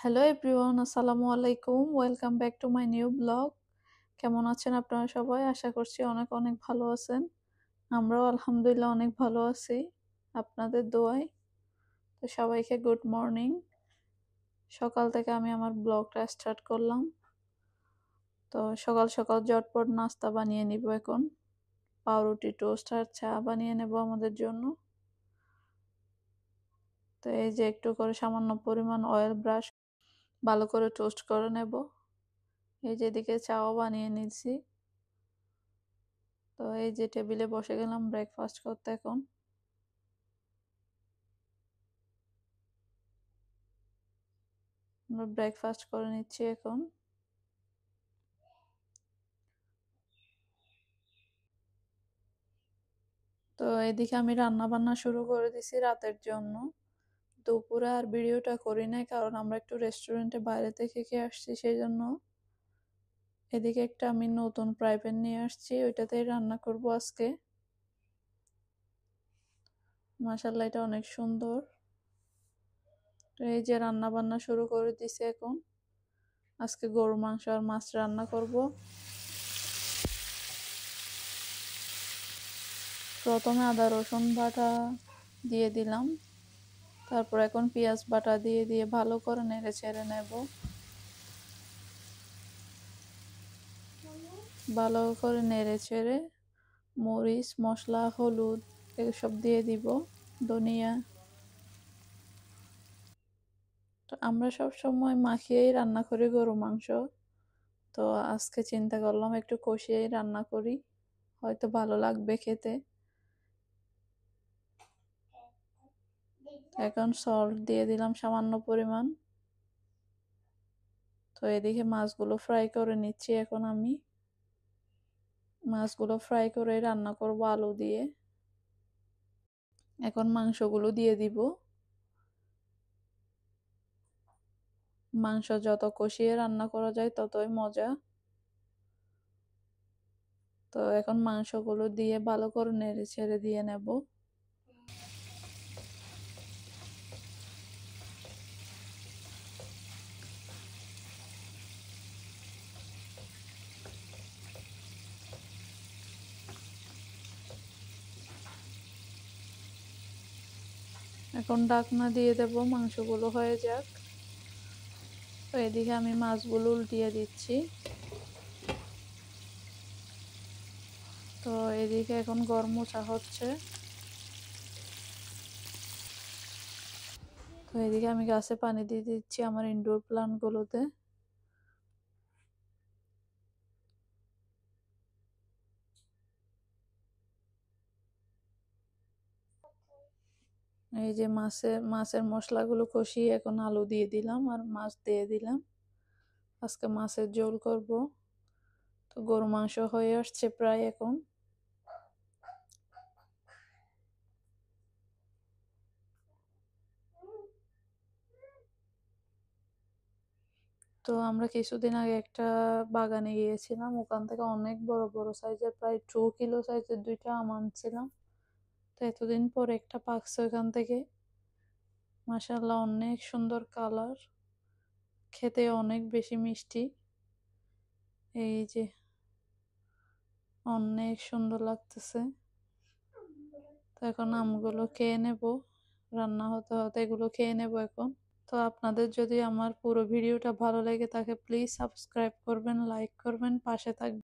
Hello everyone, আসসালামু আলাইকুম। Welcome back to my new blog. কেমন আছেন আপনারা সবাই? আশা করছি অনেক অনেক ভালো আছেন। আমরাও আলহামদুলিল্লাহ অনেক ভালো আছি আপনাদের দোয়ায়। তো সবাইকে গুড মর্নিং। সকাল থেকে আমি আমার ব্লগটা স্টার্ট করলাম। তো সকাল সকাল ঝটপট নাস্তা বানিয়ে নিব এখন। পাউরুটি, টোস্ট আর চা বানিয়ে নেব আমাদের জন্য। তো এই যে একটু করে সামান্য পরিমাণ অয়েল ব্রাশ ভালো করে টোস্ট করে নেব। এই যে এদিকে চাও বানিয়ে নিচ্ছি। তো এই যে টেবিলে বসে গেলাম ব্রেকফাস্ট করতে এখন। আমরা ব্রেকফাস্ট করে নিচ্ছি এখন। তো এদিকে আমি রান্না বান্না শুরু করে দিছি রাতের জন্য। দুপুরে আর ভিডিওটা করি নাই, কারণ আমরা একটু রেস্টুরেন্টে বাইরে থেকে খেয়ে আসছি, সেই জন্য। এদিকে একটা আমি নতুন ফ্রাই প্যান নিয়ে আসছি, ওইটাতেই রান্না করব আজকে। মাশাআল্লাহ, এটা অনেক সুন্দর। তো এই যে রান্না বান্না শুরু করে দিছি এখন। আজকে গরু মাংস আর মাছ রান্না করব। প্রথমে আদা রসুন বাটা দিয়ে দিলাম, তারপর এখন পেঁয়াজ বাটা দিয়ে দিয়ে ভালো করে নেড়ে ছেড়ে নেব। ভালো করে নেড়ে ছেড়ে মরিচ, মশলা, হলুদ এসব দিয়ে দিব, ধনিয়া। তো আমরা সব সময় মাখিয়েই রান্না করি গরু মাংস। তো আজকে চিন্তা করলাম একটু কষিয়েই রান্না করি, হয়তো ভালো লাগবে খেতে। এখন সল্ট দিয়ে দিলাম সামান্য পরিমাণ। তো এদিকে মাছগুলো ফ্রাই করে নিচ্ছি এখন আমি। মাছগুলো ফ্রাই করে রান্না করব আলু দিয়ে। এখন মাংসগুলো দিয়ে দিব। মাংস যত কষিয়ে রান্না করা যায় ততই মজা। তো এখন মাংসগুলো দিয়ে ভালো করে নেড়ে ছেড়ে দিয়ে নেব। এখন ঢাকনা দিয়ে দেব, মাংসগুলো হয়ে যাক। তো এদিকে আমি মাছগুলো উল্টিয়ে দিচ্ছি। তো এদিকে এখন গরম মোছা হচ্ছে। তো এদিকে আমি গাছে পানি দিয়ে দিচ্ছি আমার ইনডোর প্লান্টগুলোতে। এই যে মাছের মশলাগুলো কষিয়ে এখন আলু দিয়ে দিলাম আর মাছ দিয়ে দিলাম। আজকে মাছের ঝোল করব। তো গরু মাংস হয়ে আসছে প্রায় এখন। তো আমরা কিছুদিন আগে একটা বাগানে গিয়েছিলাম, ওখান থেকে অনেক বড় বড় সাইজের প্রায় 2 কিলো সাইজের দুইটা আম আনছিলাম। তো এতদিন পর একটা পাকছে ওখান থেকে। মাশাআল্লাহ, অনেক সুন্দর কালার, খেতে অনেক বেশি মিষ্টি। এই যে অনেক সুন্দর লাগতেছে। তো এখন আমগুলো খেয়ে নেব, রান্না হতে হতে এগুলো খেয়ে নেব এখন। তো আপনাদের যদি আমার পুরো ভিডিওটা ভালো লেগে থাকে প্লিজ সাবস্ক্রাইব করবেন, লাইক করবেন, পাশে থাকবেন।